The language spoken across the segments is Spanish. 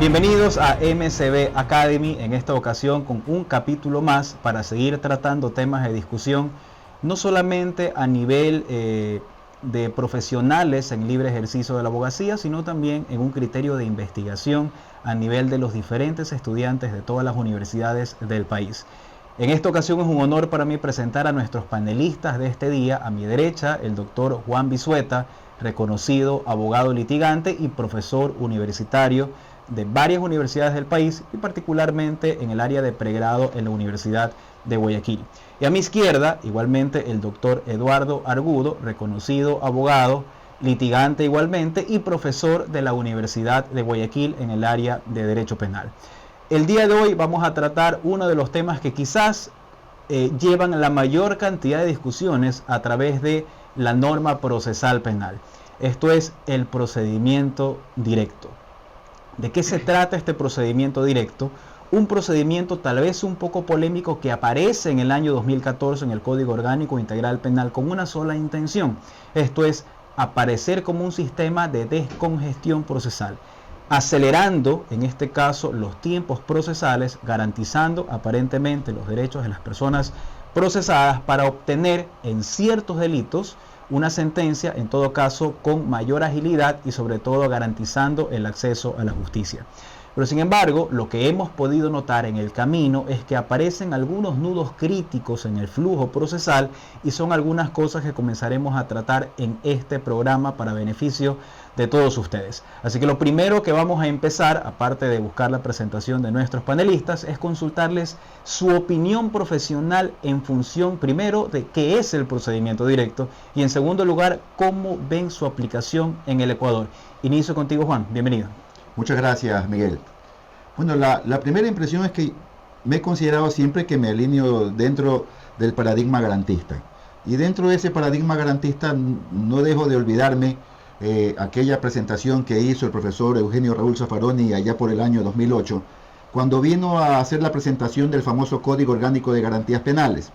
Bienvenidos a MCB Academy, en esta ocasión con un capítulo más para seguir tratando temas de discusión, no solamente a nivel de profesionales en libre ejercicio de la abogacía, sino también en un criterio de investigación a nivel de los diferentes estudiantes de todas las universidades del país. En esta ocasión es un honor para mí presentar a nuestros panelistas de este día. A mi derecha, el doctor Juan Vizueta, reconocido abogado litigante y profesor universitario de varias universidades del país y particularmente en el área de pregrado en la Universidad de Guayaquil. Y a mi izquierda, igualmente, el doctor Eduardo Argudo, reconocido abogado, litigante igualmente y profesor de la Universidad de Guayaquil en el área de Derecho Penal. El día de hoy vamos a tratar uno de los temas que quizás llevan la mayor cantidad de discusiones a través de la norma procesal penal. Esto es el procedimiento directo. ¿De qué se trata este procedimiento directo? Un procedimiento tal vez un poco polémico que aparece en el año 2014 en el Código Orgánico Integral Penal con una sola intención. Esto es aparecer como un sistema de descongestión procesal, acelerando en este caso los tiempos procesales, garantizando aparentemente los derechos de las personas procesadas para obtener en ciertos delitos una sentencia, en todo caso con mayor agilidad y sobre todo garantizando el acceso a la justicia. Pero sin embargo, lo que hemos podido notar en el camino es que aparecen algunos nudos críticos en el flujo procesal y son algunas cosas que comenzaremos a tratar en este programa para beneficio de todos ustedes. Así que lo primero que vamos a empezar, aparte de buscar la presentación de nuestros panelistas, es consultarles su opinión profesional en función, primero, de qué es el procedimiento directo y en segundo lugar, cómo ven su aplicación en el Ecuador. Inicio contigo, Juan. Bienvenido. Muchas gracias, Miguel. Bueno, la primera impresión es que me he considerado siempre que me alineo dentro del paradigma garantista. Y dentro de ese paradigma garantista no dejo de olvidarme aquella presentación que hizo el profesor Eugenio Raúl Zaffaroni allá por el año 2008, cuando vino a hacer la presentación del famoso Código Orgánico de Garantías Penales.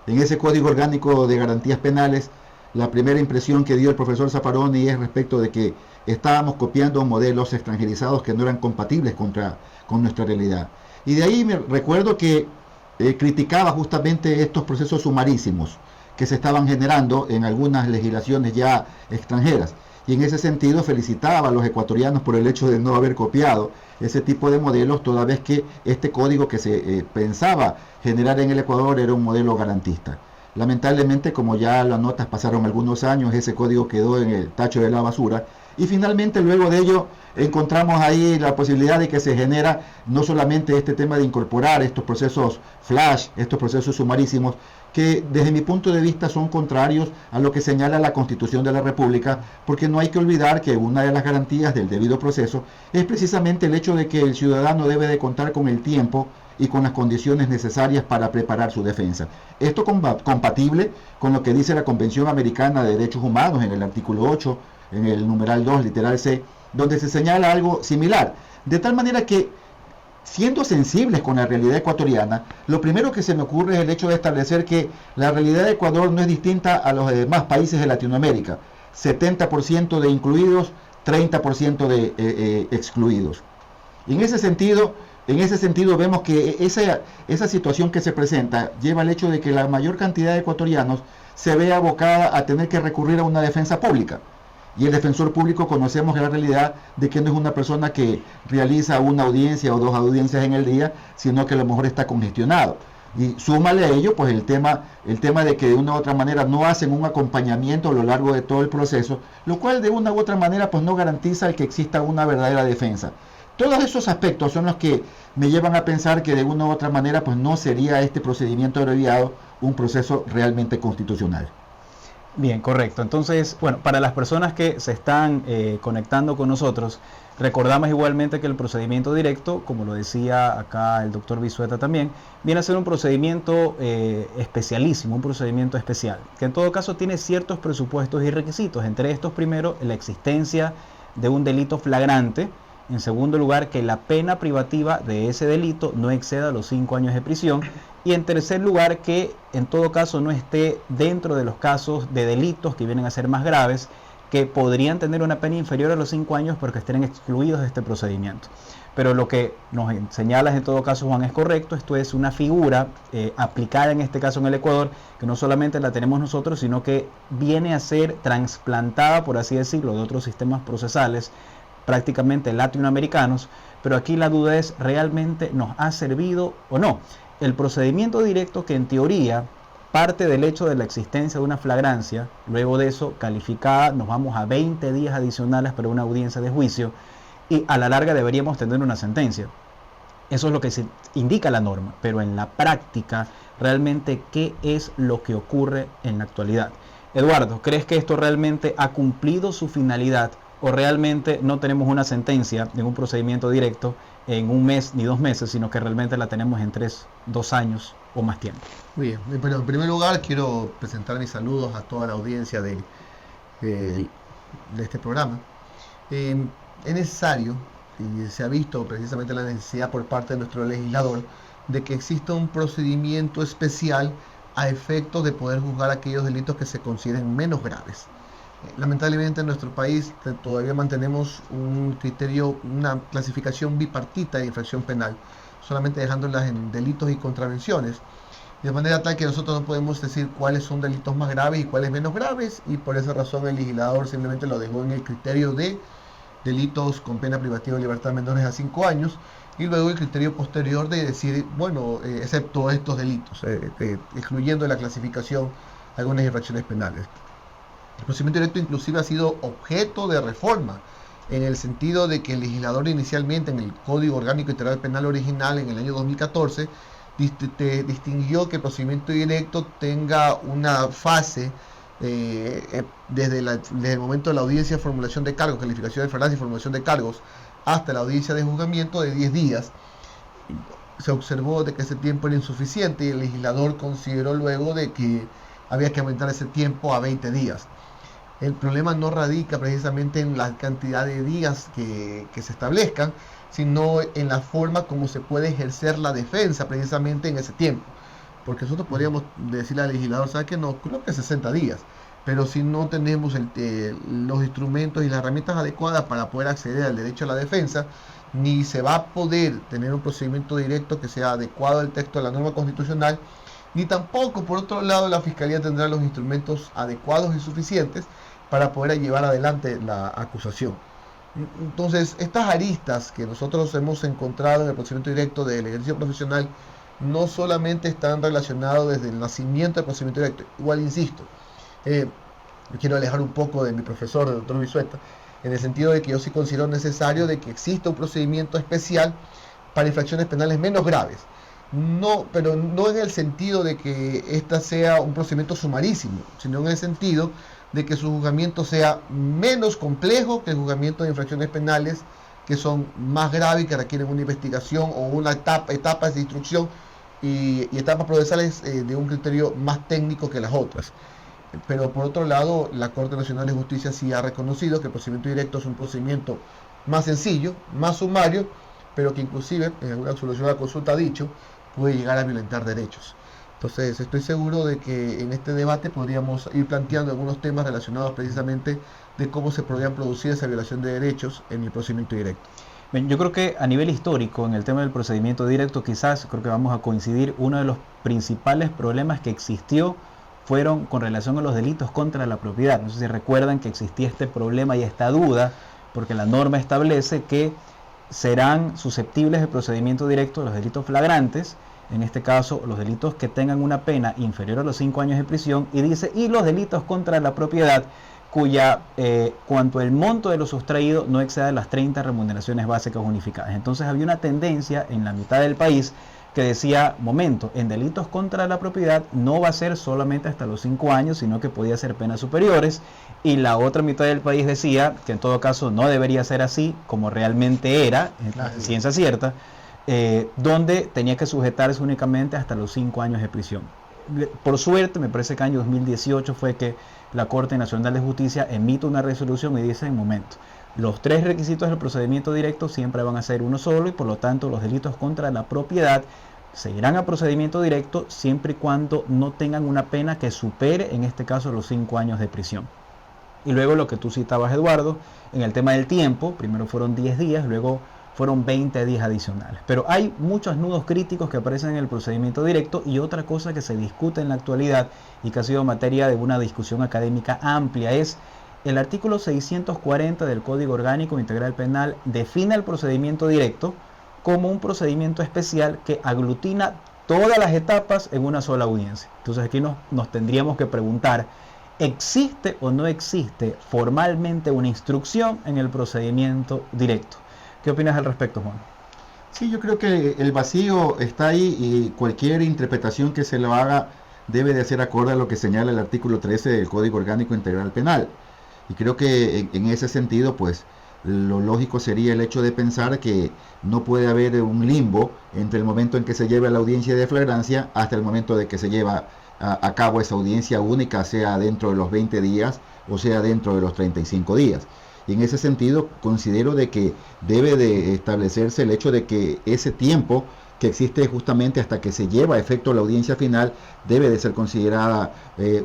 En ese Código Orgánico de Garantías Penales, la primera impresión que dio el profesor Zaffaroni es respecto de que estábamos copiando modelos extranjerizados que no eran compatibles con nuestra realidad. Y de ahí me recuerdo que criticaba justamente estos procesos sumarísimos que se estaban generando en algunas legislaciones ya extranjeras. Y en ese sentido felicitaba a los ecuatorianos por el hecho de no haber copiado ese tipo de modelos, toda vez que este código que se pensaba generar en el Ecuador era un modelo garantista. Lamentablemente, como ya las notas pasaron algunos años, ese código quedó en el tacho de la basura y finalmente luego de ello encontramos ahí la posibilidad de que se genera no solamente este tema de incorporar estos procesos flash, estos procesos sumarísimos, que desde mi punto de vista son contrarios a lo que señala la Constitución de la República, porque no hay que olvidar que una de las garantías del debido proceso es precisamente el hecho de que el ciudadano debe de contar con el tiempo y con las condiciones necesarias para preparar su defensa. Esto compatible con lo que dice la Convención Americana de Derechos Humanos en el artículo 8, en el numeral 2, literal C, donde se señala algo similar. De tal manera que, siendo sensibles con la realidad ecuatoriana, lo primero que se me ocurre es el hecho de establecer que la realidad de Ecuador no es distinta a los demás países de Latinoamérica. 70% de incluidos, 30% de excluidos. Y en ese sentido vemos que esa situación que se presenta lleva al hecho de que la mayor cantidad de ecuatorianos se ve abocada a tener que recurrir a una defensa pública. Y el defensor público conocemos la realidad de que no es una persona que realiza una audiencia o dos audiencias en el día, sino que a lo mejor está congestionado. Y súmale a ello pues el tema de que de una u otra manera no hacen un acompañamiento a lo largo de todo el proceso, lo cual de una u otra manera pues no garantiza el que exista una verdadera defensa. Todos esos aspectos son los que me llevan a pensar que de una u otra manera pues no sería este procedimiento abreviado un proceso realmente constitucional. Bien, correcto. Entonces, bueno, para las personas que se están conectando con nosotros, recordamos igualmente que el procedimiento directo, como lo decía acá el doctor Vizueta también, viene a ser un procedimiento especialísimo, un procedimiento especial, que en todo caso tiene ciertos presupuestos y requisitos. Entre estos, primero, la existencia de un delito flagrante. En segundo lugar, que la pena privativa de ese delito no exceda los 5 años de prisión. Y en tercer lugar, que en todo caso no esté dentro de los casos de delitos que vienen a ser más graves, que podrían tener una pena inferior a los 5 años porque estén excluidos de este procedimiento. Pero lo que nos señalas en todo caso, Juan, es correcto. Esto es una figura aplicada en este caso en el Ecuador, que no solamente la tenemos nosotros, sino que viene a ser trasplantada, por así decirlo, de otros sistemas procesales prácticamente latinoamericanos. Pero aquí la duda es, ¿realmente nos ha servido o no? El procedimiento directo, que en teoría parte del hecho de la existencia de una flagrancia, luego de eso calificada, nos vamos a 20 días adicionales para una audiencia de juicio, y a la larga deberíamos tener una sentencia. Eso es lo que se indica la norma, pero en la práctica, realmente, ¿qué es lo que ocurre en la actualidad? Eduardo, ¿crees que esto realmente ha cumplido su finalidad o realmente no tenemos una sentencia en un procedimiento directo en un mes ni 2 meses, sino que realmente la tenemos en 2 años o más tiempo? Muy bien, pero en primer lugar quiero presentar mis saludos a toda la audiencia de este programa. Es necesario, y se ha visto precisamente la necesidad por parte de nuestro legislador, de que exista un procedimiento especial a efectos de poder juzgar aquellos delitos que se consideren menos graves. Lamentablemente en nuestro país todavía mantenemos un criterio, una clasificación bipartita de infracción penal, solamente dejándolas en delitos y contravenciones, de manera tal que nosotros no podemos decir cuáles son delitos más graves y cuáles menos graves, y por esa razón el legislador simplemente lo dejó en el criterio de delitos con pena privativa de libertad menores a 5 años, y luego el criterio posterior de decir, bueno, excepto estos delitos, excluyendo de la clasificación algunas infracciones penales. El procedimiento directo inclusive ha sido objeto de reforma, en el sentido de que el legislador inicialmente en el Código Orgánico Integral Penal original en el año 2014 distinguió que el procedimiento directo tenga una fase desde el momento de la audiencia de formulación de cargos, calificación de flagrancia y formulación de cargos, hasta la audiencia de juzgamiento de 10 días. Se observó de que ese tiempo era insuficiente y el legislador consideró luego de que había que aumentar ese tiempo a 20 días. El problema no radica precisamente en la cantidad de días que se establezcan, sino en la forma como se puede ejercer la defensa precisamente en ese tiempo. Porque nosotros podríamos decirle al legislador, ¿sabe qué? No, creo que 60 días. Pero si no tenemos los instrumentos y las herramientas adecuadas para poder acceder al derecho a la defensa, ni se va a poder tener un procedimiento directo que sea adecuado al texto de la norma constitucional, ni tampoco, por otro lado, la Fiscalía tendrá los instrumentos adecuados y suficientes para poder llevar adelante la acusación. Entonces, estas aristas que nosotros hemos encontrado en el procedimiento directo del ejercicio profesional no solamente están relacionados desde el nacimiento del procedimiento directo. Igual insisto, quiero alejar un poco de mi profesor, el doctor Bisueta, en el sentido de que yo sí considero necesario de que exista un procedimiento especial para infracciones penales menos graves. No, pero no en el sentido de que esta sea un procedimiento sumarísimo, sino en el sentido de que su juzgamiento sea menos complejo que el juzgamiento de infracciones penales que son más graves y que requieren una investigación o una etapas de instrucción y etapas procesales de un criterio más técnico que las otras. Pero por otro lado, la Corte Nacional de Justicia sí ha reconocido que el procedimiento directo es un procedimiento más sencillo, más sumario, pero que inclusive en alguna resolución de la consulta ha dicho puede llegar a violentar derechos. Entonces estoy seguro de que en este debate podríamos ir planteando algunos temas relacionados precisamente de cómo se podrían producir esa violación de derechos en el procedimiento directo. Bien, yo creo que a nivel histórico, en el tema del procedimiento directo, quizás creo que vamos a coincidir, uno de los principales problemas que existió fueron con relación a los delitos contra la propiedad. No sé si recuerdan que existía este problema y esta duda, porque la norma establece que serán susceptibles de procedimiento directo los delitos flagrantes, en este caso los delitos que tengan una pena inferior a los 5 años de prisión, y dice, y los delitos contra la propiedad cuya cuanto el monto de lo sustraído no exceda las 30 remuneraciones básicas unificadas. Entonces había una tendencia en la mitad del país que decía, momento, en delitos contra la propiedad no va a ser solamente hasta los 5 años, sino que podía ser penas superiores, y la otra mitad del país decía que en todo caso no debería ser así, como realmente era, en ciencia cierta, donde tenía que sujetarse únicamente hasta los 5 años de prisión. Por suerte, me parece que el año 2018 fue que la Corte Nacional de Justicia emite una resolución y dice, en momento, los 3 requisitos del procedimiento directo siempre van a ser uno solo, y por lo tanto los delitos contra la propiedad seguirán a procedimiento directo siempre y cuando no tengan una pena que supere, en este caso, los 5 años de prisión. Y luego lo que tú citabas, Eduardo, en el tema del tiempo, primero fueron 10 días, luego fueron 20 días adicionales. Pero hay muchos nudos críticos que aparecen en el procedimiento directo, y otra cosa que se discute en la actualidad y que ha sido materia de una discusión académica amplia es el artículo 640 del Código Orgánico Integral Penal. Define el procedimiento directo como un procedimiento especial que aglutina todas las etapas en una sola audiencia. Entonces aquí nos tendríamos que preguntar, ¿existe o no existe formalmente una instrucción en el procedimiento directo? ¿Qué opinas al respecto, Juan? Sí, yo creo que el vacío está ahí y cualquier interpretación que se lo haga debe de ser acorde a lo que señala el artículo 13 del Código Orgánico Integral Penal. Y creo que en ese sentido, pues, lo lógico sería el hecho de pensar que no puede haber un limbo entre el momento en que se lleva la audiencia de flagrancia hasta el momento de que se lleva a cabo esa audiencia única, sea dentro de los 20 días o sea dentro de los 35 días. Y en ese sentido considero de que debe de establecerse el hecho de que ese tiempo que existe justamente hasta que se lleva a efecto la audiencia final debe de ser considerada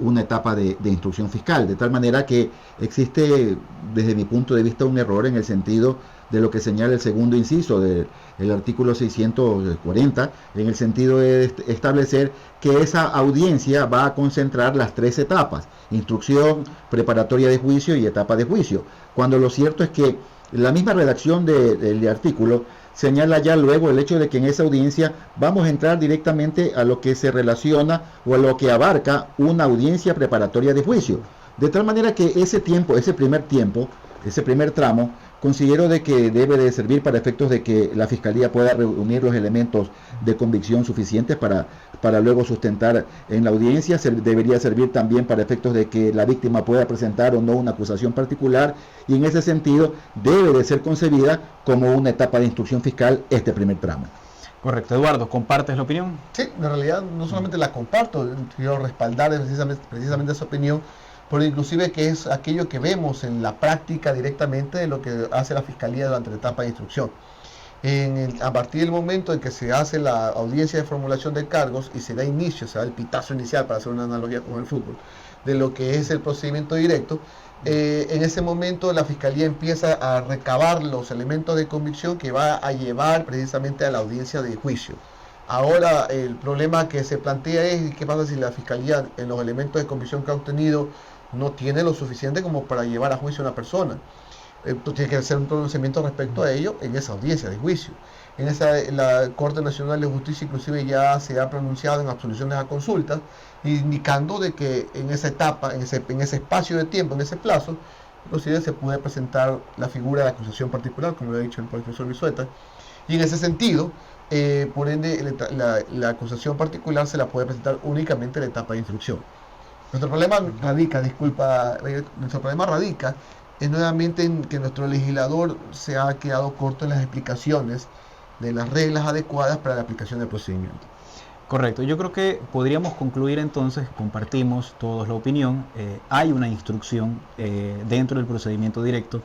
una etapa de instrucción fiscal, de tal manera que existe desde mi punto de vista un error en el sentido de lo que señala el segundo inciso del artículo 640, en el sentido de establecer que esa audiencia va a concentrar las tres etapas: instrucción, preparatoria de juicio y etapa de juicio, cuando lo cierto es que la misma redacción del artículo señala ya luego el hecho de que en esa audiencia vamos a entrar directamente a lo que se relaciona o a lo que abarca una audiencia preparatoria de juicio, de tal manera que ese tiempo, ese primer tramo, considero de que debe de servir para efectos de que la Fiscalía pueda reunir los elementos de convicción suficientes para luego sustentar en la audiencia. Debería servir también para efectos de que la víctima pueda presentar o no una acusación particular, y en ese sentido debe de ser concebida como una etapa de instrucción fiscal este primer tramo. Correcto. Eduardo, ¿compartes la opinión? Sí, en realidad no solamente la comparto, quiero respaldar precisamente esa opinión, pero inclusive que es aquello que vemos en la práctica directamente de lo que hace la Fiscalía durante la etapa de instrucción. A partir del momento en que se hace la audiencia de formulación de cargos y se da inicio, se da el pitazo inicial, para hacer una analogía con el fútbol, de lo que es el procedimiento directo, en ese momento la Fiscalía empieza a recabar los elementos de convicción que va a llevar precisamente a la audiencia de juicio. Ahora el problema que se plantea es qué pasa si la Fiscalía en los elementos de convicción que ha obtenido no tiene lo suficiente como para llevar a juicio a una persona. Tiene que hacer un pronunciamiento respecto a ello en esa audiencia de juicio. La Corte Nacional de Justicia inclusive ya se ha pronunciado en absoluciones a consultas, indicando de que en esa etapa, en ese espacio de tiempo, en ese plazo, inclusive se puede presentar la figura de acusación particular, como lo ha dicho el profesor Vizueta, y en ese sentido, por ende, la acusación particular se la puede presentar únicamente en la etapa de instrucción. Nuestro problema radica es nuevamente en que nuestro legislador se ha quedado corto en las explicaciones de las reglas adecuadas para la aplicación del procedimiento. Correcto. Yo creo que podríamos concluir entonces, compartimos todos la opinión, hay una instrucción dentro del procedimiento directo.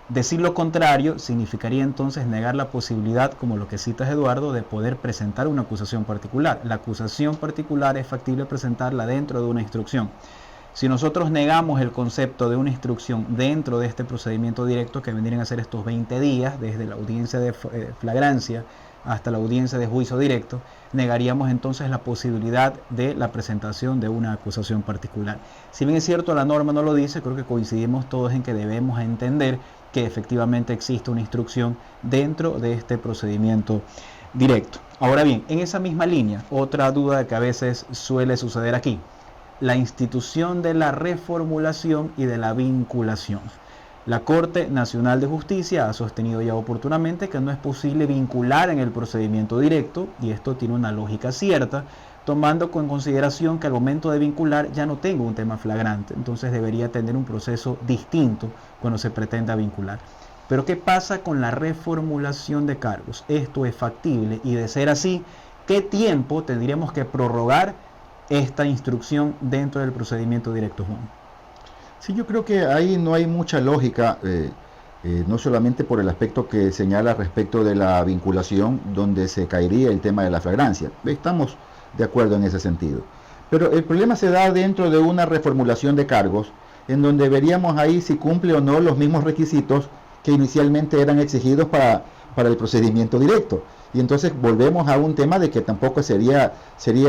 Decir lo contrario significaría entonces negar la posibilidad, como lo que citas, Eduardo, de poder presentar una acusación particular. La acusación particular es factible presentarla dentro de una instrucción. Si nosotros negamos el concepto de una instrucción dentro de este procedimiento directo, que vendrían a ser estos 20 días, desde la audiencia de flagrancia hasta la audiencia de juicio directo, negaríamos entonces la posibilidad de la presentación de una acusación particular. Si bien es cierto, la norma no lo dice, creo que coincidimos todos en que debemos entender que efectivamente existe una instrucción dentro de este procedimiento directo. Ahora bien, en esa misma línea, otra duda que a veces suele suceder aquí: la institución de la reformulación y de la vinculación. La Corte Nacional de Justicia ha sostenido ya oportunamente que no es posible vincular en el procedimiento directo, y esto tiene una lógica cierta, tomando en consideración que al momento de vincular ya no tengo un tema flagrante, entonces debería tener un proceso distinto cuando se pretenda vincular. Pero ¿qué pasa con la reformulación de cargos? Esto es factible, y de ser así, ¿qué tiempo tendríamos que prorrogar esta instrucción dentro del procedimiento directo, Juan? Sí, yo creo que ahí no hay mucha lógica, no solamente por el aspecto que señala respecto de la vinculación, donde se caería el tema de la flagrancia. Estamos de acuerdo en ese sentido. Pero el problema se da dentro de una reformulación de cargos en donde veríamos ahí si cumple o no los mismos requisitos que inicialmente eran exigidos para el procedimiento directo. Y entonces volvemos a un tema de que tampoco sería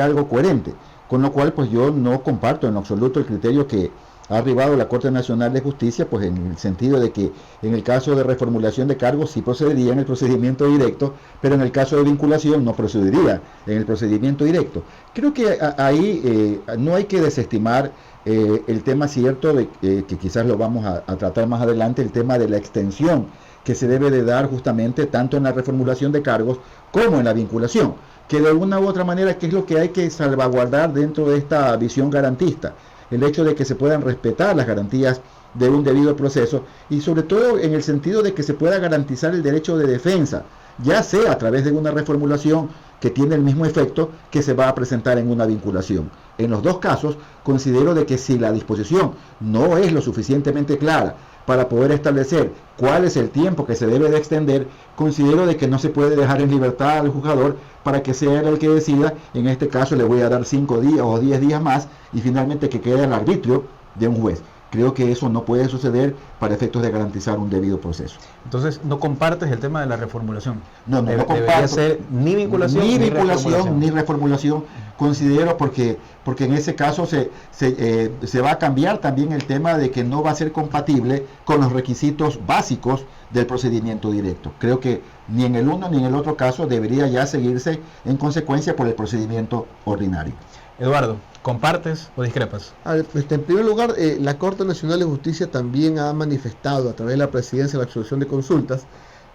algo coherente. Con lo cual, pues yo no comparto en lo absoluto el criterio que ha arribado la Corte Nacional de Justicia, pues en el sentido de que en el caso de reformulación de cargos sí procedería en el procedimiento directo, pero en el caso de vinculación no procedería en el procedimiento directo. Creo que ahí no hay que desestimar el tema cierto, de que quizás lo vamos a tratar más adelante, el tema de la extensión que se debe de dar justamente tanto en la reformulación de cargos como en la vinculación, que de alguna u otra manera, ¿qué es lo que hay que salvaguardar dentro de esta visión garantista? El hecho de que se puedan respetar las garantías de un debido proceso y sobre todo en el sentido de que se pueda garantizar el derecho de defensa, ya sea a través de una reformulación que tiene el mismo efecto que se va a presentar en una vinculación. En los dos casos, considero de que si la disposición no es lo suficientemente clara para poder establecer cuál es el tiempo que se debe de extender, considero de que no se puede dejar en libertad al juzgador para que sea él el que decida. En este caso le voy a dar 5 días o 10 días más y finalmente que quede al arbitrio de un juez. Creo que eso no puede suceder para efectos de garantizar un debido proceso. Entonces, ¿no compartes el tema de la reformulación? No comparto. Debería ser ni vinculación ni reformulación. Considero porque en ese caso se va a cambiar también el tema de que no va a ser compatible con los requisitos básicos del procedimiento directo. Creo que ni en el uno ni en el otro caso debería ya seguirse en consecuencia por el procedimiento ordinario. Eduardo, ¿compartes o discrepas? En primer lugar, la Corte Nacional de Justicia también ha manifestado a través de la Presidencia de la Absolución de Consultas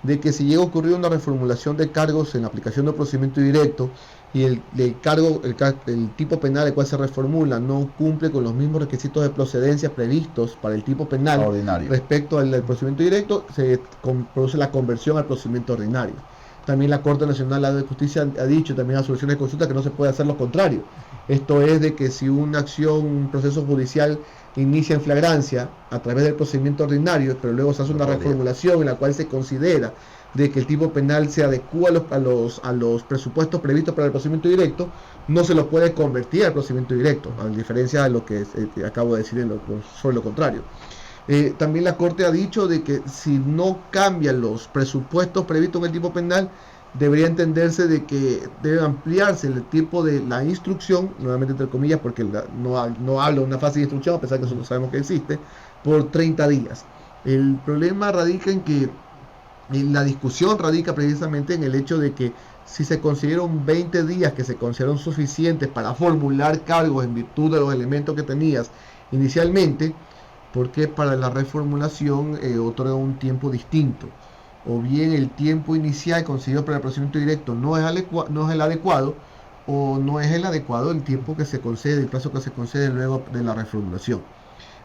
de que si llega a ocurrir una reformulación de cargos en la aplicación del procedimiento directo y el tipo penal al cual se reformula no cumple con los mismos requisitos de procedencia previstos para el tipo penal ordinario respecto al del procedimiento directo, se produce la conversión al procedimiento ordinario. También la Corte Nacional de Justicia ha dicho también a soluciones de consulta que no se puede hacer lo contrario. Esto es de que si una acción, un proceso judicial inicia en flagrancia a través del procedimiento ordinario, pero luego se hace una reformulación en la cual se considera de que el tipo penal se adecua a los presupuestos previstos para el procedimiento directo, no se lo puede convertir al procedimiento directo, a diferencia de lo que acabo de decir sobre lo contrario. También la Corte ha dicho de que si no cambian los presupuestos previstos en el tipo penal, debería entenderse de que debe ampliarse el tipo de la instrucción, nuevamente entre comillas, porque no hablo de una fase de instrucción, a pesar que nosotros sabemos que existe, por 30 días. El problema radica en que la discusión radica precisamente en el hecho de que si se consideran 20 días que se consideran suficientes para formular cargos en virtud de los elementos que tenías inicialmente, porque para la reformulación otorga un tiempo distinto, o bien el tiempo inicial conseguido para el procedimiento directo no es el adecuado, o no es el adecuado el tiempo que se concede, el plazo que se concede luego de la reformulación.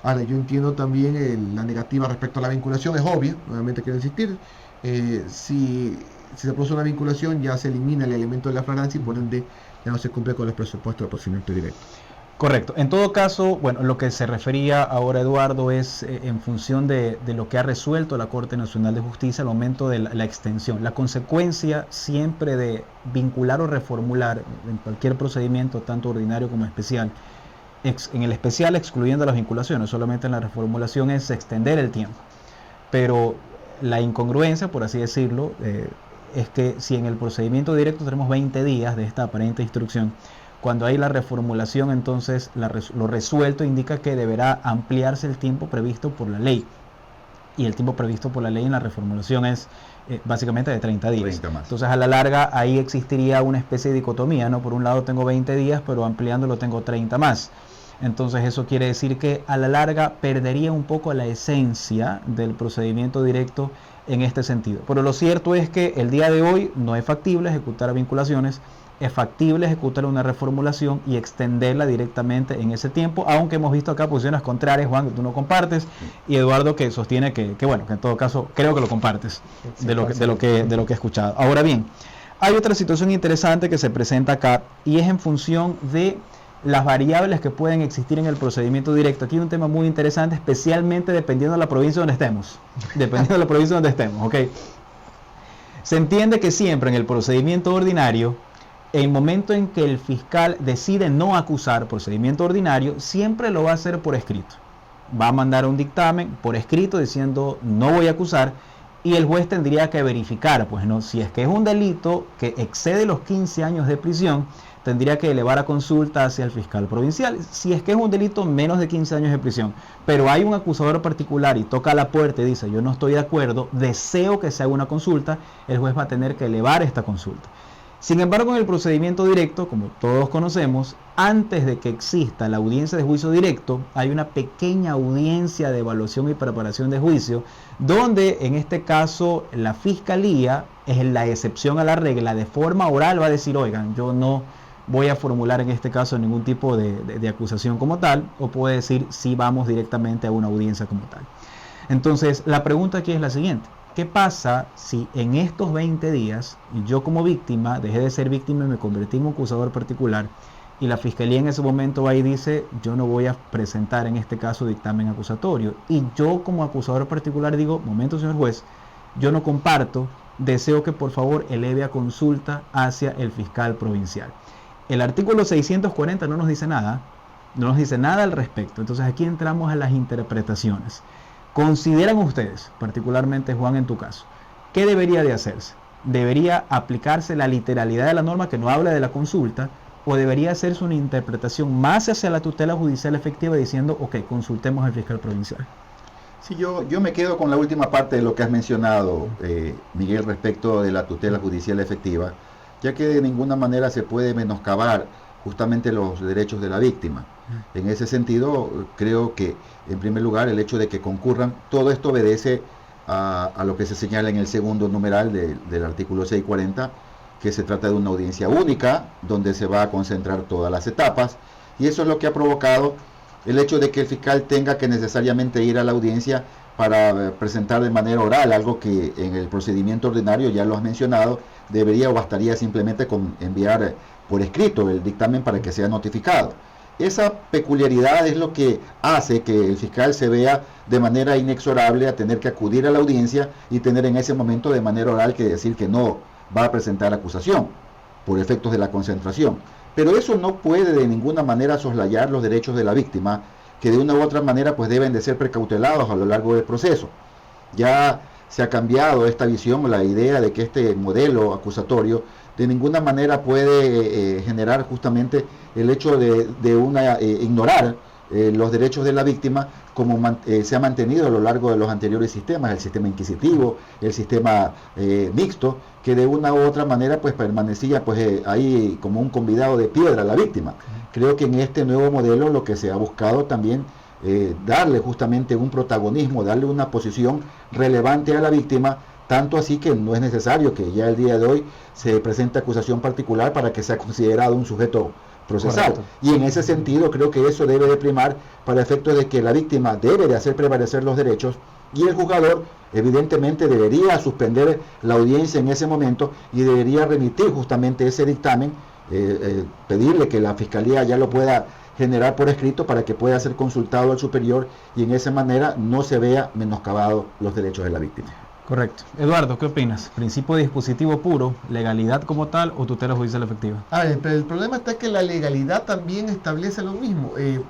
Ahora, yo entiendo también la negativa respecto a la vinculación, es obvia, nuevamente quiero insistir, si se produce una vinculación ya se elimina el elemento de la flagrancia y por ende ya no se cumple con los presupuestos del procedimiento directo. Correcto. En todo caso, bueno, lo que se refería ahora Eduardo es en función de lo que ha resuelto la Corte Nacional de Justicia al momento de la extensión. La consecuencia siempre de vincular o reformular en cualquier procedimiento, tanto ordinario como especial, en el especial excluyendo las vinculaciones, solamente en la reformulación es extender el tiempo. Pero la incongruencia, por así decirlo, es que si en el procedimiento directo tenemos 20 días de esta aparente instrucción, cuando hay la reformulación, entonces lo resuelto indica que deberá ampliarse el tiempo previsto por la ley. Y el tiempo previsto por la ley en la reformulación es básicamente de 30 días. 30 más. Entonces, a la larga, ahí existiría una especie de dicotomía, ¿no? Por un lado tengo 20 días, pero ampliándolo tengo 30 más. Entonces, eso quiere decir que a la larga perdería un poco la esencia del procedimiento directo en este sentido. Pero lo cierto es que el día de hoy no es factible ejecutar vinculaciones. Es factible ejecutar una reformulación y extenderla directamente en ese tiempo, aunque hemos visto acá posiciones contrarias, Juan, que tú no compartes, y Eduardo, que sostiene que bueno, que en todo caso creo que lo compartes de lo que he escuchado. Ahora bien, hay otra situación interesante que se presenta acá y es en función de las variables que pueden existir en el procedimiento directo. Aquí hay un tema muy interesante, especialmente dependiendo de la provincia donde estemos. Dependiendo de la provincia donde estemos, ¿ok? Se entiende que siempre en el procedimiento ordinario, en el momento en que el fiscal decide no acusar procedimiento ordinario, siempre lo va a hacer por escrito. va a mandar un dictamen por escrito diciendo no voy a acusar, y el juez tendría que verificar, pues no, si es que es un delito que excede los 15 años de prisión, tendría que elevar a consulta hacia el fiscal provincial. Si es que es un delito menos de 15 años de prisión, pero hay un acusador particular y toca la puerta y dice yo no estoy de acuerdo, deseo que se haga una consulta, el juez va a tener que elevar esta consulta. Sin embargo, en el procedimiento directo, como todos conocemos, antes de que exista la audiencia de juicio directo, hay una pequeña audiencia de evaluación y preparación de juicio, donde en este caso la fiscalía es la excepción a la regla, de forma oral va a decir, oigan, yo no voy a formular en este caso ningún tipo de acusación como tal, o puede decir si vamos directamente a una audiencia como tal. Entonces, la pregunta aquí es la siguiente. ¿Qué pasa si en estos 20 días yo como víctima dejé de ser víctima y me convertí en un acusador particular y la fiscalía en ese momento va y dice yo no voy a presentar en este caso dictamen acusatorio, y yo como acusador particular digo, momento señor juez, yo no comparto, deseo que por favor eleve a consulta hacia el fiscal provincial? El artículo 640 no nos dice nada al respecto. Entonces aquí entramos a las interpretaciones. ¿Consideran ustedes, particularmente Juan en tu caso, qué debería de hacerse? ¿Debería aplicarse la literalidad de la norma que no habla de la consulta, o debería hacerse una interpretación más hacia la tutela judicial efectiva diciendo, ok, consultemos al fiscal provincial? Sí, yo me quedo con la última parte de lo que has mencionado, Miguel, respecto de la tutela judicial efectiva, ya que de ninguna manera se puede menoscabar justamente los derechos de la víctima. En ese sentido, creo que, en primer lugar, el hecho de que concurran, todo esto obedece a lo que se señala en el segundo numeral del artículo 640, que se trata de una audiencia única, donde se va a concentrar todas las etapas, y eso es lo que ha provocado el hecho de que el fiscal tenga que necesariamente ir a la audiencia para presentar de manera oral, algo que en el procedimiento ordinario, ya lo has mencionado, debería o bastaría simplemente con enviar por escrito el dictamen para que sea notificado. Esa peculiaridad es lo que hace que el fiscal se vea de manera inexorable a tener que acudir a la audiencia y tener en ese momento de manera oral que decir que no va a presentar acusación por efectos de la concentración. Pero eso no puede de ninguna manera soslayar los derechos de la víctima, que de una u otra manera pues deben de ser precautelados a lo largo del proceso. Ya se ha cambiado esta visión, la idea de que este modelo acusatorio de ninguna manera puede generar justamente el hecho de ignorar los derechos de la víctima, como se ha mantenido a lo largo de los anteriores sistemas, el sistema inquisitivo, el sistema mixto, que de una u otra manera pues permanecía pues ahí como un convidado de piedra a la víctima. Creo que en este nuevo modelo lo que se ha buscado también darle justamente un protagonismo, darle una posición relevante a la víctima, tanto así que no es necesario que ya el día de hoy se presente acusación particular para que sea considerado un sujeto procesal. Correcto. Y en ese sentido creo que eso debe de primar para efectos de que la víctima debe de hacer prevalecer los derechos, y el juzgador evidentemente debería suspender la audiencia en ese momento y debería remitir justamente ese dictamen, pedirle que la fiscalía ya lo pueda generar por escrito para que pueda ser consultado al superior, y en esa manera no se vea menoscabado los derechos de la víctima. Correcto. Eduardo, ¿qué opinas? ¿Principio dispositivo puro, legalidad como tal, o tutela judicial efectiva? A ver, pero el problema está que la legalidad también establece lo mismo. El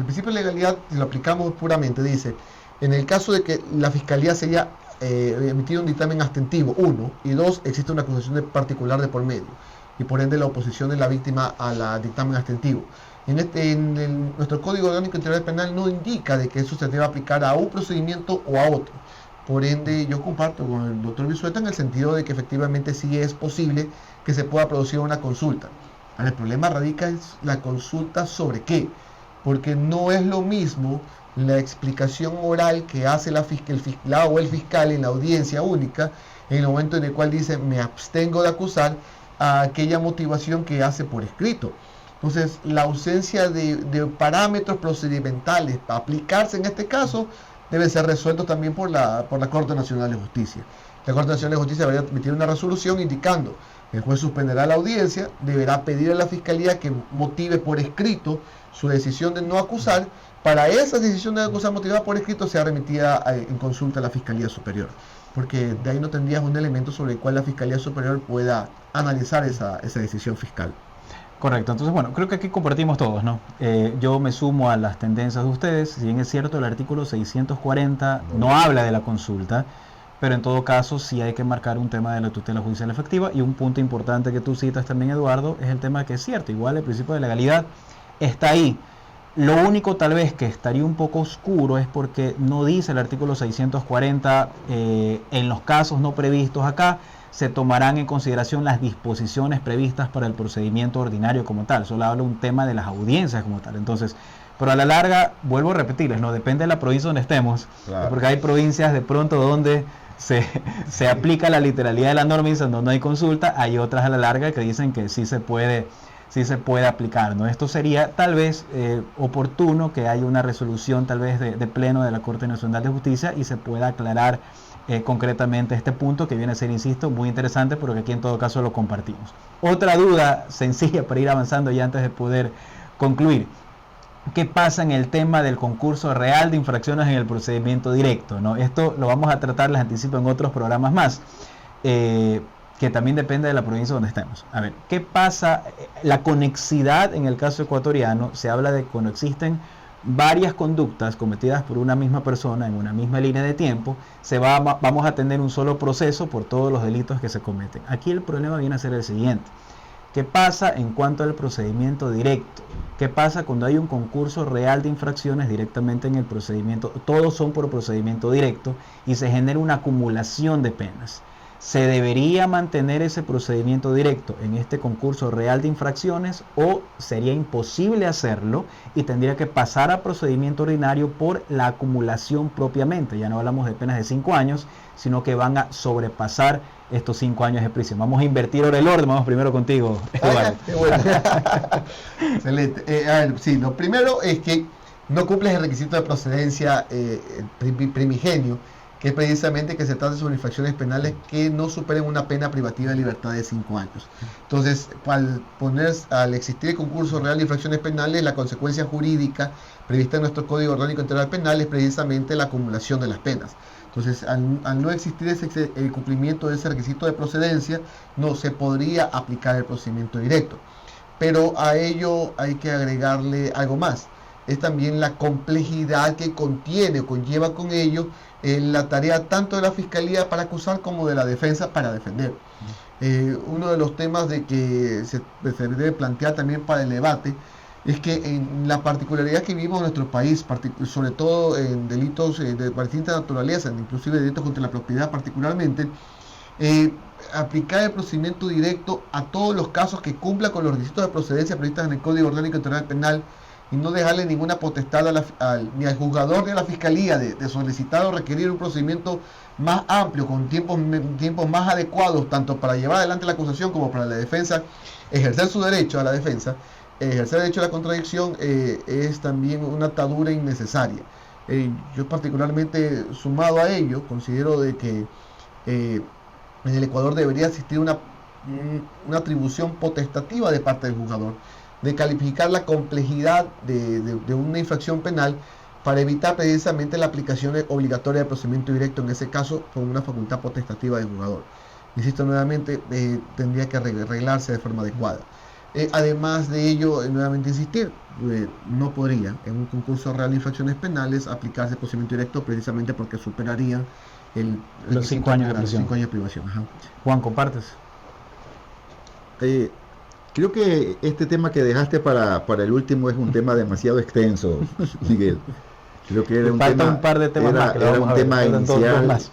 principio de legalidad, si lo aplicamos puramente, dice, en el caso de que la fiscalía se haya emitido un dictamen abstentivo, 1, y 2, existe una acusación particular de por medio, y por ende la oposición de la víctima al dictamen abstentivo. Nuestro Código Orgánico Integral Penal no indica de que eso se debe aplicar a un procedimiento o a otro. Por ende, yo comparto con el doctor Vizueta en el sentido de que efectivamente sí es posible que se pueda producir una consulta. Ahora, el problema radica en la consulta sobre qué, porque no es lo mismo la explicación oral que hace el fiscal en la audiencia única, en el momento en el cual dice me abstengo de acusar, a aquella motivación que hace por escrito. Entonces, la ausencia de parámetros procedimentales para aplicarse en este caso debe ser resuelto también por la Corte Nacional de Justicia. La Corte Nacional de Justicia deberá emitir una resolución indicando que el juez suspenderá la audiencia, deberá pedir a la Fiscalía que motive por escrito su decisión de no acusar. Para esa decisión de acusar motivada por escrito sea remitida en consulta a la Fiscalía Superior, porque de ahí no tendrías un elemento sobre el cual la Fiscalía Superior pueda analizar esa decisión fiscal. Correcto, entonces bueno, creo que aquí compartimos todos, ¿no? Yo me sumo a las tendencias de ustedes, si bien es cierto el artículo 640 no habla de la consulta, pero en todo caso sí hay que marcar un tema de la tutela judicial efectiva, y un punto importante que tú citas también, Eduardo, es el tema de que es cierto, igual el principio de legalidad está ahí. Lo único tal vez que estaría un poco oscuro es porque no dice el artículo 640 en los casos no previstos acá se tomarán en consideración las disposiciones previstas para el procedimiento ordinario como tal. Solo habla un tema de las audiencias como tal. Entonces, pero a la larga, vuelvo a repetirles, no depende de la provincia donde estemos, Claro. porque hay provincias de pronto donde se aplica la literalidad de la norma y donde no hay consulta, hay otras a la larga que dicen que sí se puede aplicar, ¿no? Esto sería tal vez oportuno que haya una resolución tal vez de pleno de la Corte Nacional de Justicia y se pueda aclarar concretamente este punto, que viene a ser, insisto, muy interesante, pero que aquí en todo caso lo compartimos. Otra duda sencilla para ir avanzando y antes de poder concluir: ¿qué pasa en el tema del concurso real de infracciones en el procedimiento directo, ¿no? Esto lo vamos a tratar, les anticipo, en otros programas más, que también depende de la provincia donde estemos. A ver, ¿qué pasa? La conexidad en el caso ecuatoriano, se habla de cuando existen varias conductas cometidas por una misma persona en una misma línea de tiempo, vamos a tener un solo proceso por todos los delitos que se cometen. Aquí el problema viene a ser el siguiente: ¿qué pasa en cuanto al procedimiento directo? ¿Qué pasa cuando hay un concurso real de infracciones directamente en el procedimiento? Todos son por procedimiento directo y se genera una acumulación de penas. ¿Se debería mantener ese procedimiento directo en este concurso real de infracciones o sería imposible hacerlo y tendría que pasar a procedimiento ordinario por la acumulación propiamente? Ya no hablamos de penas de 5 años, sino que van a sobrepasar estos 5 años de prisión. Vamos a invertir ahora el orden. Vamos primero contigo, Eduardo. Bueno. Excelente. A ver, sí, lo primero es que no cumples el requisito de procedencia primigenio, que es precisamente que se trate sobre infracciones penales que no superen una pena privativa de libertad de 5 años. Entonces, al existir el concurso real de infracciones penales, la consecuencia jurídica prevista en nuestro Código Orgánico Integral Penal es precisamente la acumulación de las penas. Entonces, al no existir el cumplimiento de ese requisito de procedencia, no se podría aplicar el procedimiento directo. Pero a ello hay que agregarle algo más. Es también la complejidad que contiene o conlleva con ello la tarea tanto de la Fiscalía para acusar como de la defensa para defender. Uno de los temas de que se debe plantear también para el debate es que en la particularidad que vivimos en nuestro país, sobre todo en delitos de distinta naturaleza, inclusive delitos contra la propiedad particularmente, aplicar el procedimiento directo a todos los casos que cumplan con los requisitos de procedencia previstos en el Código Orgánico Integral Penal y no dejarle ninguna potestad ni al juzgador ni a la Fiscalía de solicitar o requerir un procedimiento más amplio, con tiempos más adecuados, tanto para llevar adelante la acusación como para la defensa, ejercer su derecho a la defensa, ejercer el derecho a la contradicción, es también una atadura innecesaria. Yo particularmente, sumado a ello, considero de que en el Ecuador debería existir una atribución potestativa de parte del juzgador, de calificar la complejidad de una infracción penal para evitar precisamente la aplicación obligatoria del procedimiento directo, en ese caso con una facultad potestativa del juzgador. Insisto nuevamente, tendría que arreglarse de forma adecuada. Además de ello, nuevamente insistir, no podría en un concurso real de infracciones penales aplicarse el procedimiento directo precisamente porque superarían los 5 años de prisión. 5 años de privación. Ajá. Juan, ¿compartes? Creo que este tema que dejaste para el último es un tema demasiado extenso, Miguel. Creo que era un par de temas más que era vamos un a ver, tema faltan dos inicial, más.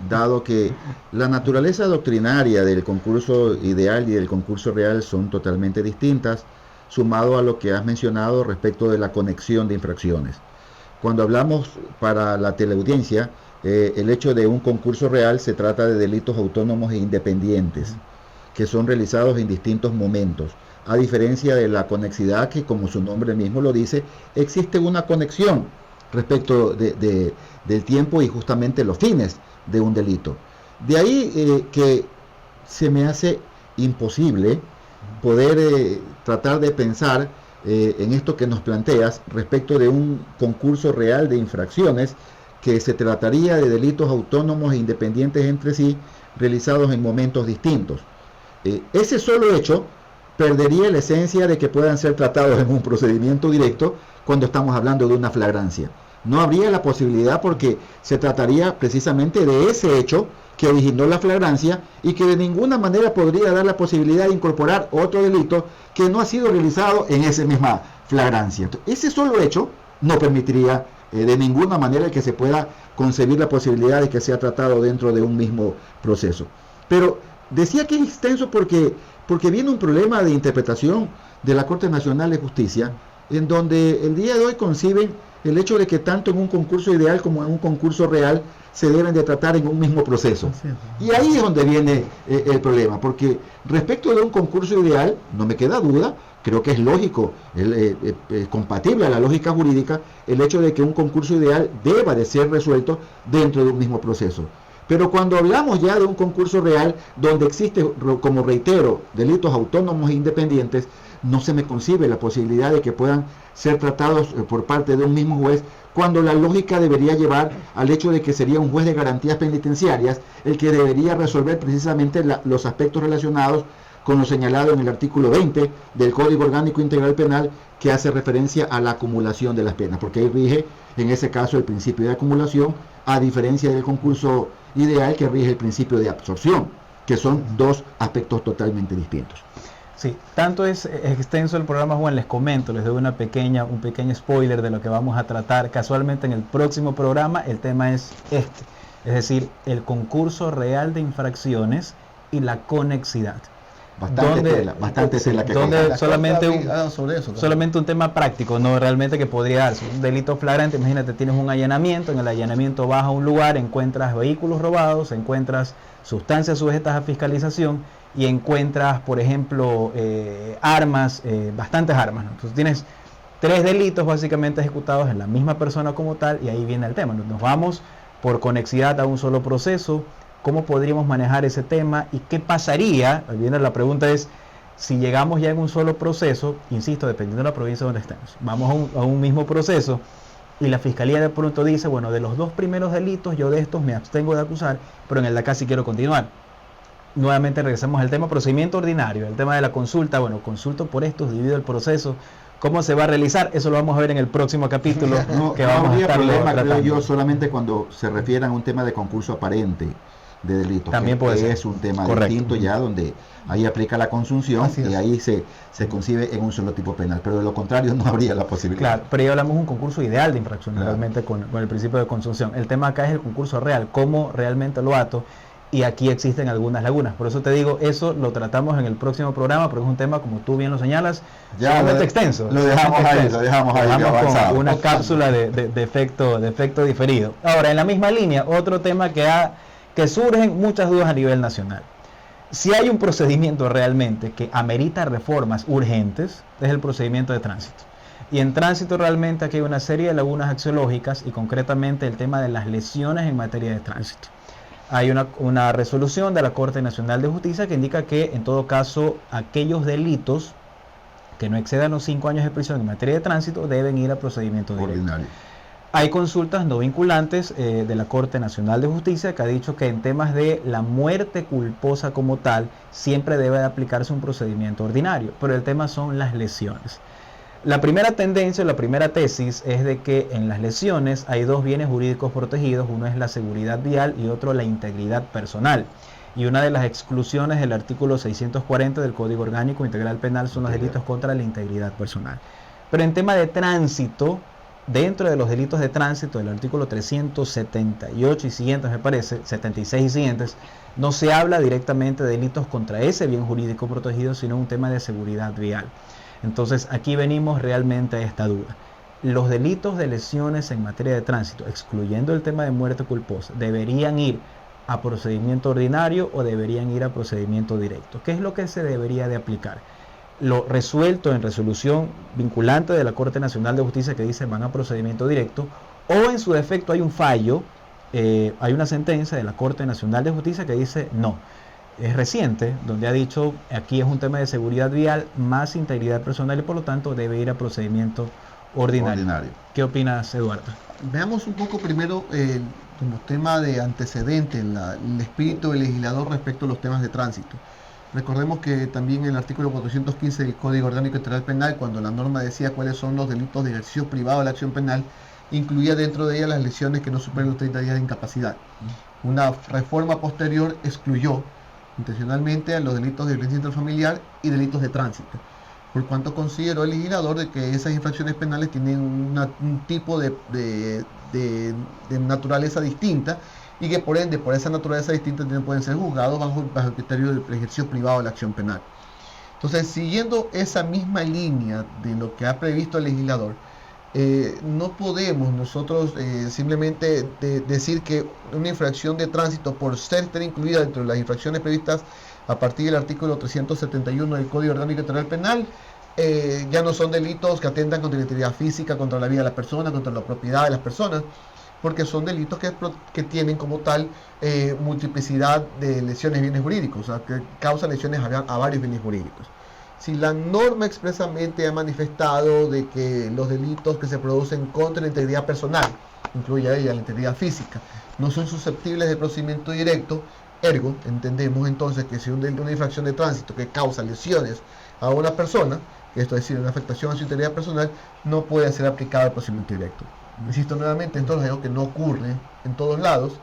dado que la naturaleza doctrinaria del concurso ideal y del concurso real son totalmente distintas, sumado a lo que has mencionado respecto de la conexión de infracciones. Cuando hablamos para la teleaudiencia, el hecho de un concurso real se trata de delitos autónomos e independientes, que son realizados en distintos momentos, a diferencia de la conexidad que, como su nombre mismo lo dice, existe una conexión respecto del tiempo y justamente los fines de un delito. De ahí que se me hace imposible poder tratar de pensar en esto que nos planteas respecto de un concurso real de infracciones que se trataría de delitos autónomos e independientes entre sí, realizados en momentos distintos. Ese solo hecho perdería la esencia de que puedan ser tratados en un procedimiento directo cuando estamos hablando de una flagrancia. No habría la posibilidad porque se trataría precisamente de ese hecho que originó la flagrancia y que de ninguna manera podría dar la posibilidad de incorporar otro delito que no ha sido realizado en esa misma flagrancia. Entonces, ese solo hecho no permitiría de ninguna manera que se pueda concebir la posibilidad de que sea tratado dentro de un mismo proceso. Pero decía que es extenso porque viene un problema de interpretación de la Corte Nacional de Justicia, en donde el día de hoy conciben el hecho de que tanto en un concurso ideal como en un concurso real se deben de tratar en un mismo proceso. Y ahí es donde viene el problema, porque respecto de un concurso ideal, no me queda duda, creo que es lógico, compatible a la lógica jurídica, el hecho de que un concurso ideal deba de ser resuelto dentro de un mismo proceso. Pero cuando hablamos ya de un concurso real, donde existe, como reitero, delitos autónomos e independientes, no se me concibe la posibilidad de que puedan ser tratados por parte de un mismo juez, cuando la lógica debería llevar al hecho de que sería un juez de garantías penitenciarias el que debería resolver precisamente los aspectos relacionados con lo señalado en el artículo 20 del Código Orgánico Integral Penal, que hace referencia a la acumulación de las penas, porque ahí rige en ese caso el principio de acumulación, a diferencia del concurso ideal que rige el principio de absorción, que son dos aspectos totalmente distintos. Sí, tanto es extenso el programa, Juan, les comento, les doy un pequeño spoiler de lo que vamos a tratar casualmente en el próximo programa. El tema es es decir, el concurso real de infracciones y la conexidad. Bastante tela que donde solamente un tema práctico, no realmente que podría darse un delito flagrante. Imagínate, tienes un allanamiento, en el allanamiento vas a un lugar, encuentras vehículos robados, encuentras sustancias sujetas a fiscalización y encuentras, por ejemplo, armas, bastantes armas, ¿no? Entonces tienes 3 delitos básicamente ejecutados en la misma persona como tal, y ahí viene el tema. Nos vamos por conexidad a un solo proceso. ¿Cómo podríamos manejar ese tema? ¿Y qué pasaría? Viene la pregunta es, si llegamos ya en un solo proceso, insisto, dependiendo de la provincia donde estemos, vamos a un mismo proceso, y la fiscalía de pronto dice, bueno, de los 2 primeros delitos, yo de estos me abstengo de acusar, pero en el de acá sí quiero continuar. Nuevamente regresamos al tema procedimiento ordinario, el tema de la consulta. Bueno, consulto por estos, divido el proceso. ¿Cómo se va a realizar? Eso lo vamos a ver en el próximo capítulo que vamos a estar tratando. Creo yo, solamente cuando se refieran a un tema de concurso aparente de delitos, también puede ser. Es un tema correcto, distinto ya, donde ahí aplica la consunción y ahí se concibe en un solo tipo penal, pero de lo contrario no habría la posibilidad. Claro, pero ya hablamos de un concurso ideal de infracción, realmente con el principio de consunción. El tema acá es el concurso real, cómo realmente lo ato, y aquí existen algunas lagunas. Por eso te digo, eso lo tratamos en el próximo programa, porque es un tema, como tú bien lo señalas, sumamente extenso. Lo dejamos ahí, con una cápsula de efecto diferido. Ahora, en la misma línea, otro tema que surgen muchas dudas a nivel nacional. Si hay un procedimiento realmente que amerita reformas urgentes, es el procedimiento de tránsito. Y en tránsito realmente aquí hay una serie de lagunas axiológicas, y concretamente el tema de las lesiones en materia de tránsito. Hay una resolución de la Corte Nacional de Justicia que indica que en todo caso aquellos delitos que no excedan los 5 años de prisión en materia de tránsito deben ir a procedimiento ordinario. Hay consultas no vinculantes de la Corte Nacional de Justicia que ha dicho que en temas de la muerte culposa como tal siempre debe de aplicarse un procedimiento ordinario, pero el tema son las lesiones. La primera tendencia, la primera tesis es de que en las lesiones hay 2 bienes jurídicos protegidos, uno es la seguridad vial y otro la integridad personal. Y una de las exclusiones del artículo 640 del Código Orgánico Integral Penal son los delitos contra la integridad personal. Pero en tema de tránsito, dentro de los delitos de tránsito del artículo 378 y siguientes, me parece, 76 y siguientes, no se habla directamente de delitos contra ese bien jurídico protegido, sino un tema de seguridad vial. Entonces aquí venimos realmente a esta duda. Los delitos de lesiones en materia de tránsito, excluyendo el tema de muerte culposa, ¿deberían ir a procedimiento ordinario o deberían ir a procedimiento directo? ¿Qué es lo que se debería de aplicar? Lo resuelto en resolución vinculante de la Corte Nacional de Justicia que dice van a procedimiento directo, o en su defecto hay un fallo, hay una sentencia de la Corte Nacional de Justicia que dice no. Es reciente, donde ha dicho aquí es un tema de seguridad vial más integridad personal y por lo tanto debe ir a procedimiento ordinario. ¿Qué opinas, Eduardo? Veamos un poco primero como tema de antecedente, el espíritu del legislador respecto a los temas de tránsito. Recordemos que también en el artículo 415 del Código Orgánico Integral Penal, cuando la norma decía cuáles son los delitos de ejercicio privado de la acción penal, incluía dentro de ella las lesiones que no superen los 30 días de incapacidad. Una reforma posterior excluyó intencionalmente a los delitos de violencia intrafamiliar y delitos de tránsito, por cuanto consideró el legislador de que esas infracciones penales tienen un tipo de naturaleza distinta, y que por ende, por esa naturaleza distinta, también pueden ser juzgados bajo el criterio del ejercicio privado de la acción penal. Entonces, siguiendo esa misma línea de lo que ha previsto el legislador, no podemos nosotros simplemente decir que una infracción de tránsito, por ser incluida dentro de las infracciones previstas a partir del artículo 371 del Código Orgánico Integral Penal, ya no son delitos que atentan contra la integridad física, contra la vida de la persona, contra la propiedad de las personas, porque son delitos que tienen como tal multiplicidad de lesiones de bienes jurídicos, o sea, que causan lesiones a varios bienes jurídicos. Si la norma expresamente ha manifestado de que los delitos que se producen contra la integridad personal, incluye a ella la integridad física, no son susceptibles de procedimiento directo, ergo, entendemos entonces que si una infracción de tránsito que causa lesiones a una persona, esto es decir, una afectación a su integridad personal, no puede ser aplicado el procedimiento directo. Insisto nuevamente, esto es algo que no ocurre en todos lados,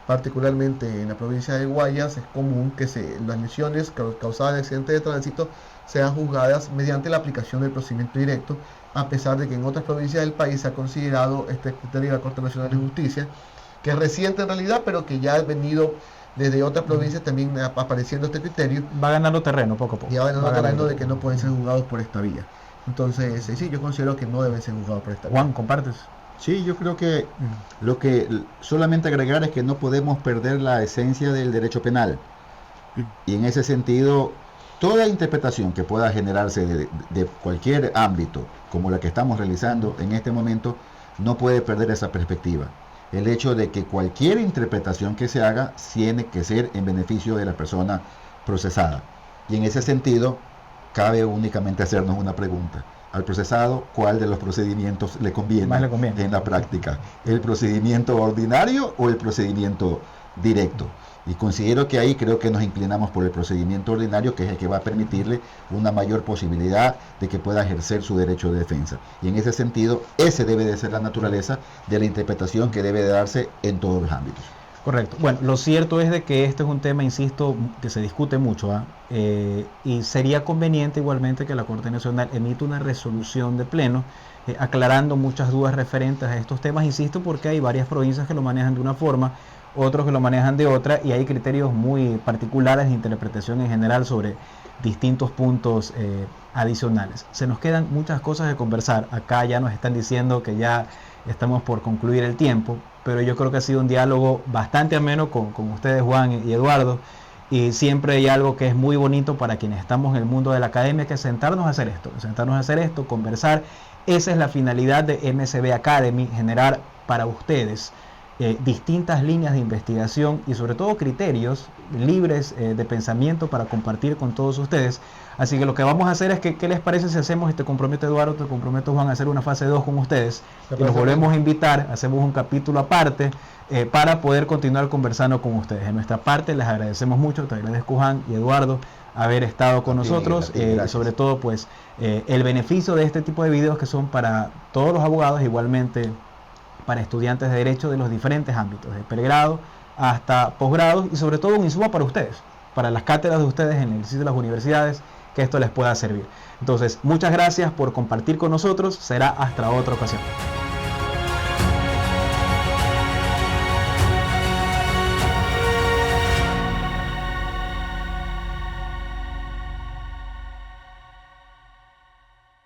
particularmente en la provincia de Guayas. Es común que las lesiones causadas en accidentes de tránsito sean juzgadas mediante la aplicación del procedimiento directo, a pesar de que en otras provincias del país se ha considerado este criterio de la Corte Nacional de Justicia, que es reciente en realidad, pero que ya ha venido desde otras provincias también apareciendo este criterio. Va ganando terreno poco a poco. Ya va ganando terreno de que no pueden ser juzgados por esta vía. Entonces, sí, yo considero que no deben ser juzgados por esta vía. Juan, ¿compartes? Sí, yo creo que lo que solamente agregar es que no podemos perder la esencia del derecho penal. Y en ese sentido, toda interpretación que pueda generarse de cualquier ámbito, como la que estamos realizando en este momento, no puede perder esa perspectiva. El hecho de que cualquier interpretación que se haga tiene que ser en beneficio de la persona procesada. Y en ese sentido, cabe únicamente hacernos una pregunta. Al procesado, ¿cuál de los procedimientos le conviene en la práctica? ¿El procedimiento ordinario o el procedimiento directo? Y considero que ahí creo que nos inclinamos por el procedimiento ordinario, que es el que va a permitirle una mayor posibilidad de que pueda ejercer su derecho de defensa. Y en ese sentido, ese debe de ser la naturaleza de la interpretación que debe de darse en todos los ámbitos. Correcto. Bueno, lo cierto es de que este es un tema, insisto, que se discute mucho, y sería conveniente igualmente que la Corte Nacional emita una resolución de pleno aclarando muchas dudas referentes a estos temas, insisto, porque hay varias provincias que lo manejan de una forma, otros que lo manejan de otra, y hay criterios muy particulares de interpretación en general sobre distintos puntos adicionales. Se nos quedan muchas cosas de conversar. Acá ya nos están diciendo que ya estamos por concluir el tiempo, pero yo creo que ha sido un diálogo bastante ameno con ustedes, Juan y Eduardo, y siempre hay algo que es muy bonito para quienes estamos en el mundo de la academia, que es sentarnos a hacer esto, conversar. Esa es la finalidad de MSB Academy, generar para ustedes distintas líneas de investigación y sobre todo criterios libres de pensamiento para compartir con todos ustedes. Así que lo que vamos a hacer es que, ¿qué les parece si hacemos, te comprometo Eduardo, te comprometo Juan, a hacer una fase 2 con ustedes? Y los volvemos a invitar, hacemos un capítulo aparte para poder continuar conversando con ustedes. En nuestra parte les agradecemos mucho, te agradezco Juan y Eduardo haber estado con nosotros, y sobre todo pues el beneficio de este tipo de videos que son para todos los abogados, igualmente para estudiantes de derecho de los diferentes ámbitos, de pregrado hasta posgrado, y sobre todo un insumo para ustedes, para las cátedras de ustedes en el ejercicio de las universidades, que esto les pueda servir. Entonces, muchas gracias por compartir con nosotros, será hasta otra ocasión.